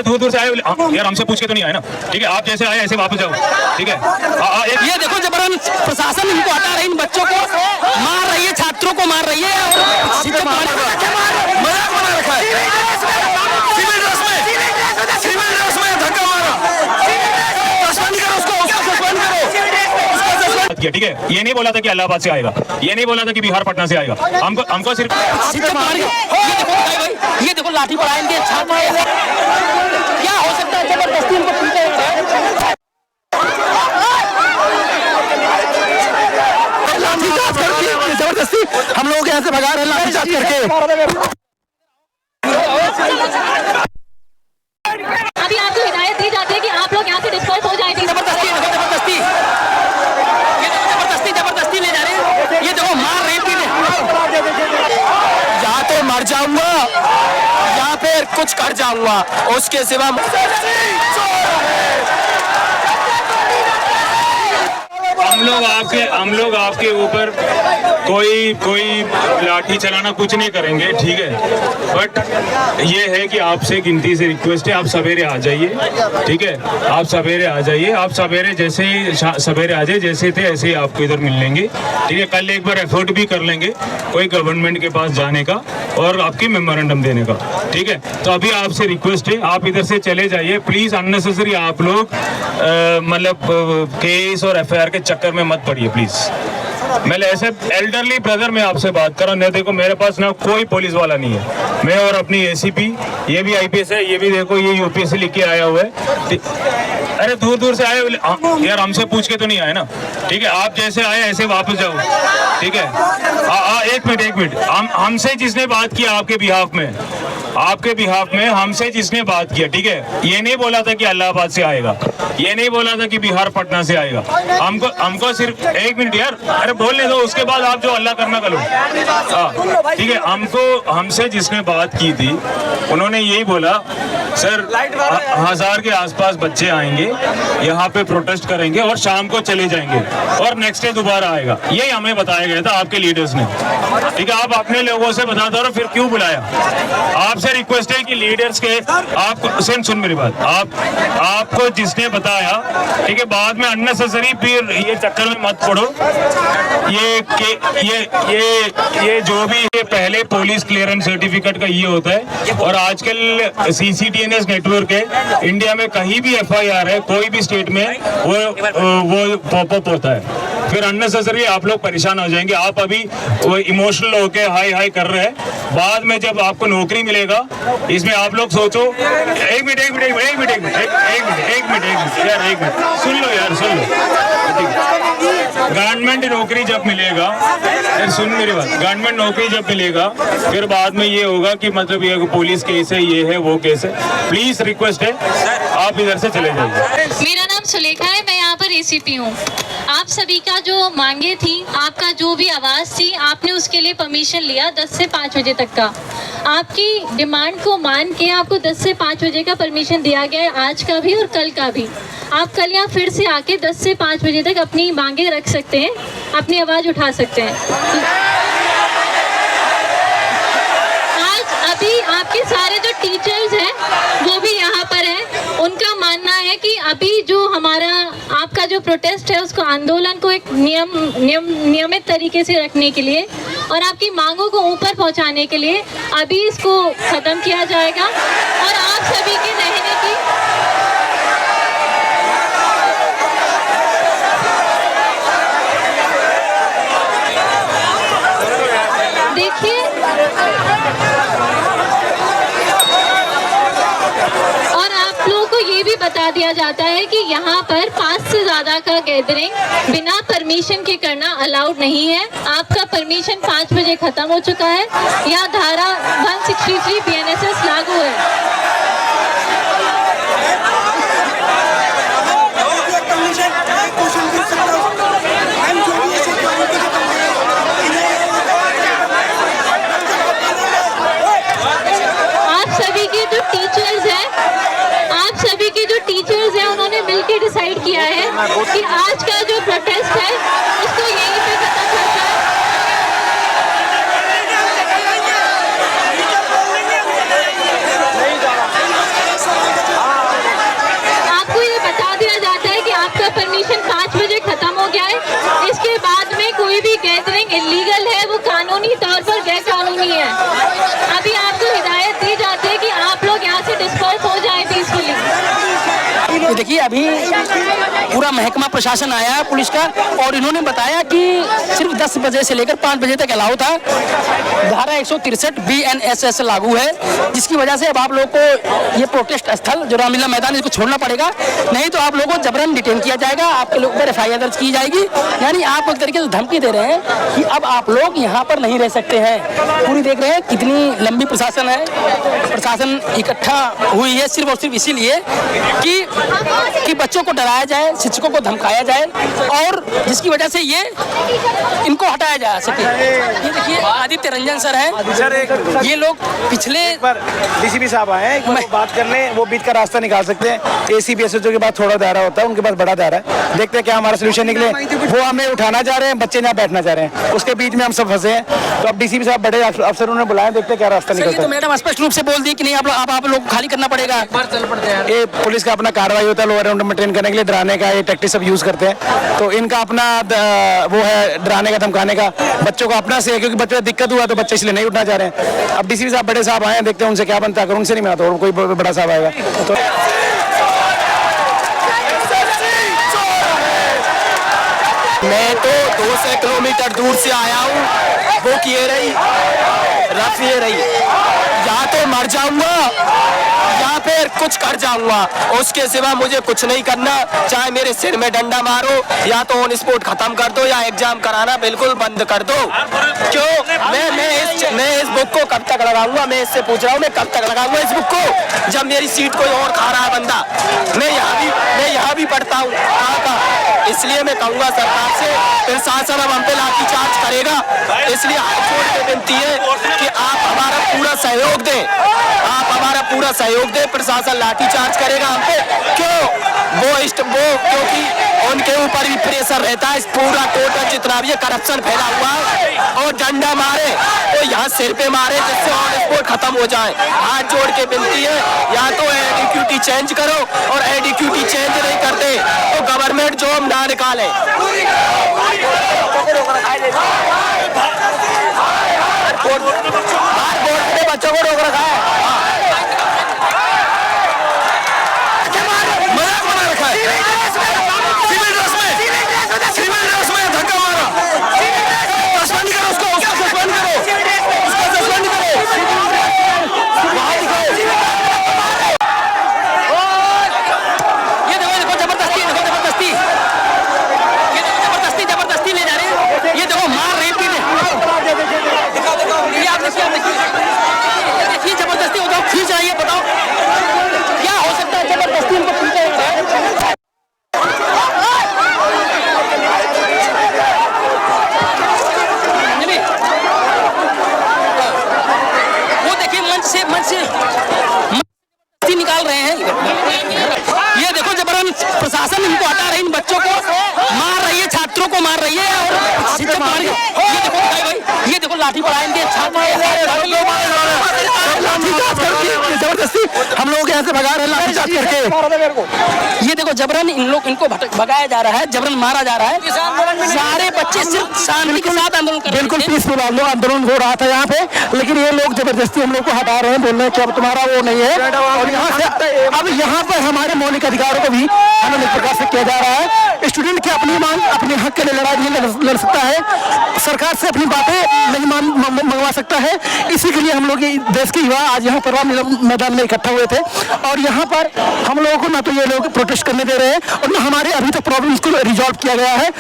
अरे दूर दूर से आए यार, हमसे पूछ के तो नहीं आए ना, ठीक है? आप जैसे आए ऐसे वापस जाओ, ठीक है? ये देखो जबरन प्रशासन इनको हटा रही, इन बच्चों को मार रही है, छात्रों को मार रही है और मजाक बना रखा है। सिविल ड्रेस में धक्का मारा, सस्पेंड करो उसको सस्पेंड करो। ठीक है, ये नहीं बोला था कि इलाहाबाद से आएगा, ये नहीं बोला था कि बिहार पटना से आएगा। हमको सिर्फ ये देखो लाठी पड़ा इनके छात्र, क्या हो सकता है? जबरदस्ती इनको पीटे, जबरदस्ती हम लोग यहाँ से भगा रहे हैं लाठीचार्ज करके। अभी आपको हिदायत दी जाती है कि आप लोग यहाँ से डिस्पर्स हो जाएंगे। जबरदस्ती ले जा रहे हैं, ये देखो मार रहे हैं, या तो मर जाऊंगा या फिर कुछ कर जाऊंगा, उसके सिवा हम लोग आपके ऊपर कोई लाठी चलाना कुछ नहीं करेंगे, ठीक है? बट ये है कि आपसे गिनती से रिक्वेस्ट है, आप सवेरे आ जाइए, ठीक है? आप सवेरे आ जाइए, आप सवेरे जैसे ही सवेरे आ जाइए, जैसे थे ऐसे ही आपको इधर मिल लेंगे, ठीक है? कल एक बार एफर्ट भी कर लेंगे कोई गवर्नमेंट के पास जाने का और आपकी मेमोरेंडम देने का, ठीक है? तो अभी आपसे रिक्वेस्ट है, आप इधर से चले जाइए प्लीज। अननेसेसरी आप लोग मतलब केस और एफआईआर के चक्कर में मत पड़िए प्लीज। मैं ऐसे एल्डरली ब्रदर मैं आपसे बात कर रहा हूँ, देखो मेरे पास ना कोई पुलिस वाला नहीं है, मैं और अपनी एसीपी, ये भी आईपीएस है, ये भी देखो ये यूपीएससी लिख के आया हुआ है। अरे दूर दूर से आए यार, हमसे पूछ के तो नहीं आए ना, ठीक है? आप जैसे आए ऐसे वापस जाओ, ठीक है? एक मिनट, हमसे जिसने बात किया आपके बिहाफ में हमसे जिसने बात किया, ठीक है? ये नहीं बोला था कि इलाहाबाद से आएगा, ये नहीं बोला था कि बिहार पटना से आएगा। हमको सिर्फ एक मिनट यार, अरे बोलने दो, उसके बाद आप जो अल्लाह करना करो, ठीक है? हमसे जिसने बात की थी उन्होंने यही बोला सर 1000 के आसपास बच्चे आएंगे, यहाँ पे प्रोटेस्ट करेंगे और शाम को चले जाएंगे और नेक्स्ट डे दोबारा आएगा, यही हमें बताया गया था आपके लीडर्स ने, ठीक है? आप अपने लोगों से बता दो, फिर क्यों बुलाया? आपसे रिक्वेस्ट है कि लीडर्स के आपको सुन मेरी बात, आपको जिसने बताया, ठीक है? बाद में अननेसेसरी फिर ये चक्कर में मत पड़ो। ये जो भी ये पहले पुलिस क्लियरेंस सर्टिफिकेट का ये होता है, और आजकल सीसीटीएनएस नेटवर्क है, इंडिया में कहीं भी एफआईआर है कोई भी स्टेट में वो पॉपअप होता है, फिर अननेसेसरी आप लोग परेशान हो जाएंगे। आप अभी वो इमोशनल होके हाई कर रहे हैं, बाद में जब आपको नौकरी मिलेगा इसमें आप लोग सोचो। एक मिनट सुन लो, गवर्नमेंट नौकरी जब मिलेगा, सुन मेरी बात, गवर्नमेंट नौकरी जब मिलेगा फिर बाद में ये होगा कि मतलब ये पुलिस केस है, ये है वो केस है। प्लीज रिक्वेस्ट है आप इधर से चले जाइए। मेरा नाम सुलेखा है, मैं यहाँ पर एसीपी हूँ। आप सभी का जो मांगे थी, आपका जो भी आवाज़ थी, आपने उसके लिए परमिशन लिया 10 से 5 बजे तक का। आपकी डिमांड को मान के आपको 10 से 5 बजे का परमिशन दिया गया है, आज का भी और कल का भी। आप कल यहाँ फिर से आके 10 से 5 बजे तक अपनी मांगे रख सकते हैं, अपनी आवाज़ उठा सकते हैं। आज अभी आपके सारे जो टीचर्स हैं वो भी यहाँ पर हैं, उनका मानना है कि अभी जो हमारा आपका जो प्रोटेस्ट है उसको, आंदोलन को एक नियमित तरीके से रखने के लिए और आपकी मांगों को ऊपर पहुंचाने के लिए अभी इसको खत्म किया जाएगा। और आप सभी के रहने की देखिए, और आप लोगों को ये भी बता दिया जाता है कि यहाँ पर 5 से ज़्यादा का गैदरिंग बिना परमिशन के करना अलाउड नहीं है। आपका परमिशन 5 बजे खत्म हो चुका है, या धारा 163 BNSS लागू है। टीचर्स हैं उन्होंने मिलकर डिसाइड किया है कि आज का जो प्रोटेस्ट है उसको यहीं पे खत्म करना है। देखिए अभी पूरा महकमा प्रशासन आया है पुलिस का, और इन्होंने बताया कि सिर्फ 10 बजे से लेकर 5 बजे तक अलाउ था। धारा 163 BNSS लागू है, जिसकी वजह से अब आप लोग को ये प्रोटेस्ट स्थल जो रामलीला मैदान इसको छोड़ना पड़ेगा, नहीं तो आप लोगों को जबरन डिटेन किया जाएगा, आपके लोग पर FIR दर्ज की जाएगी। यानी आप एक तरीके से धमकी दे रहे हैं कि अब आप लोग यहाँ पर नहीं रह सकते हैं। पूरी देख रहे हैं कितनी लंबी प्रशासन है, प्रशासन इकट्ठा हुई है सिर्फ और सिर्फ इसीलिए कि बच्चों को डराया जाए, शिक्षकों को धमकाया जाए, और जिसकी वजह से ये इनको हटाया जा सके। ये देखिए आदित्य रंजन सर हैं, ये लोग पिछले DCP साहब आए हैं, वो बात करने, वो बीच का रास्ता निकाल सकते हैं। ACP SHO के बाद थोड़ा दायरा होता है, उनके पास बड़ा दायरा है। देखते हैं क्या हमारा सोल्यूशन निकले। वो हमें उठाना चाह रहे हैं, बच्चे यहाँ बैठना चाह रहे हैं, उसके बीच में हम सब फंसे हैं। तो अब DCP साहब बड़े अफसर उन्होंने बुलाया, देखते हैं क्या रास्ता निकलता है। तो मैडम स्पष्ट रूप से बोल दी कि नहीं आप लोग खाली करना पड़ेगा। ये पुलिस का अपना कार्रवाई होता है लोअर राउंड में ट्रेन करने के लिए, डराने का ये टैक्टिक सब यूज करते हैं। तो इनका अपना वो है डराने का, धमकाने का। बच्चों को अपना से है, क्योंकि बच्चों को दिक्कत हुआ तो बच्चे इसलिए नहीं उठना चाह रहे हैं। अब DCP साहब बड़े साहब आए, देखते हैं उनसे क्या बनता है। अगर उनसे नहीं मिला तो कोई बड़ा साहब आएगा तो मैं तो 200 किलोमीटर दूर से आया हूँ, वो किए रही रफ ये रही, या तो मर जाऊंगा या फिर कुछ कर जाऊंगा, उसके सिवा मुझे कुछ नहीं करना। चाहे मेरे सिर में डंडा मारो, या तो ऑन स्पॉट खत्म कर दो, या एग्जाम कराना बिल्कुल बंद कर दो। क्यों मैं इस बुक को कब तक लगाऊंगा? मैं इससे पूछ रहा हूँ, मैं कब तक लगाऊंगा इस बुक को, जब मेरी सीट कोई और खा रहा है बंदा। मैं यहाँ भी पढ़ता हूँ, इसलिए मैं कहूँगा सरकार से, प्रशासन अब हम पे लाठीचार्ज करेगा, इसलिए हाथ जोड़ के विनती है कि आप हमारा पूरा सहयोग दें, प्रशासन लाठीचार्ज करेगा हम पे। क्योंकि उनके ऊपर भी प्रेशर रहता है, इस पूरा टोटल जितना भी ये करप्शन फैला हुआ है, और डंडा मारे तो यहाँ सिर पे मारे, जिससे ऑन स्पॉट खत्म हो जाए। हाथ जोड़ के विनती है, या तो एडीक्यूटी चेंज करो, और एडीक्यूटी चेंज नहीं करते तो गवर्नमेंट जॉब ना निकाले। बच्चों को रोक रखा है, निकाल रहे हैं। ये देखो जबरन प्रशासन इनको हटा रही, इन बच्चों को मार रही है, छात्रों को मार रही है, और शिक्षक मार रही है। ये देखो लाठी पड़ा इनके जबरदस्ती हम लोग यहाँ से भगा रहे हैं लाठीचार्ज करके। ये देखो जबरन इनको भगाया जा रहा है, जबरन मारा जा रहा है। सारे बच्चे सिर्फ शांति के साथ आंदोलन कर रहे हैं, बिल्कुल पीसफुल आंदोलन हो रहा था यहाँ पे, लेकिन ये लोग जबरदस्ती हम लोग को हटा रहे हैं, बोल रहे हैं कि अब तुम्हारा वो नहीं है। और यहाँ से अब यहाँ पर हमारे मौलिक अधिकारों को भी हमें इस प्रकार से किया जा रहा है। स्टूडेंट की अपनी मांग, अपने हक के लिए लड़ाई नहीं लड़ सकता है, सरकार से अपनी बातें नहीं मंगवा सकता है। इसी के लिए हम लोग देश के युवा आज यहाँ पर मैदान में इकट्ठा हुए थे, और यहाँ पर हम लोगों को ना तो ये लोग प्रोटेस्ट करने दे रहे हैं, और ना हमारे अभी तक प्रॉब्लम्स को रिजॉल्व किया गया है।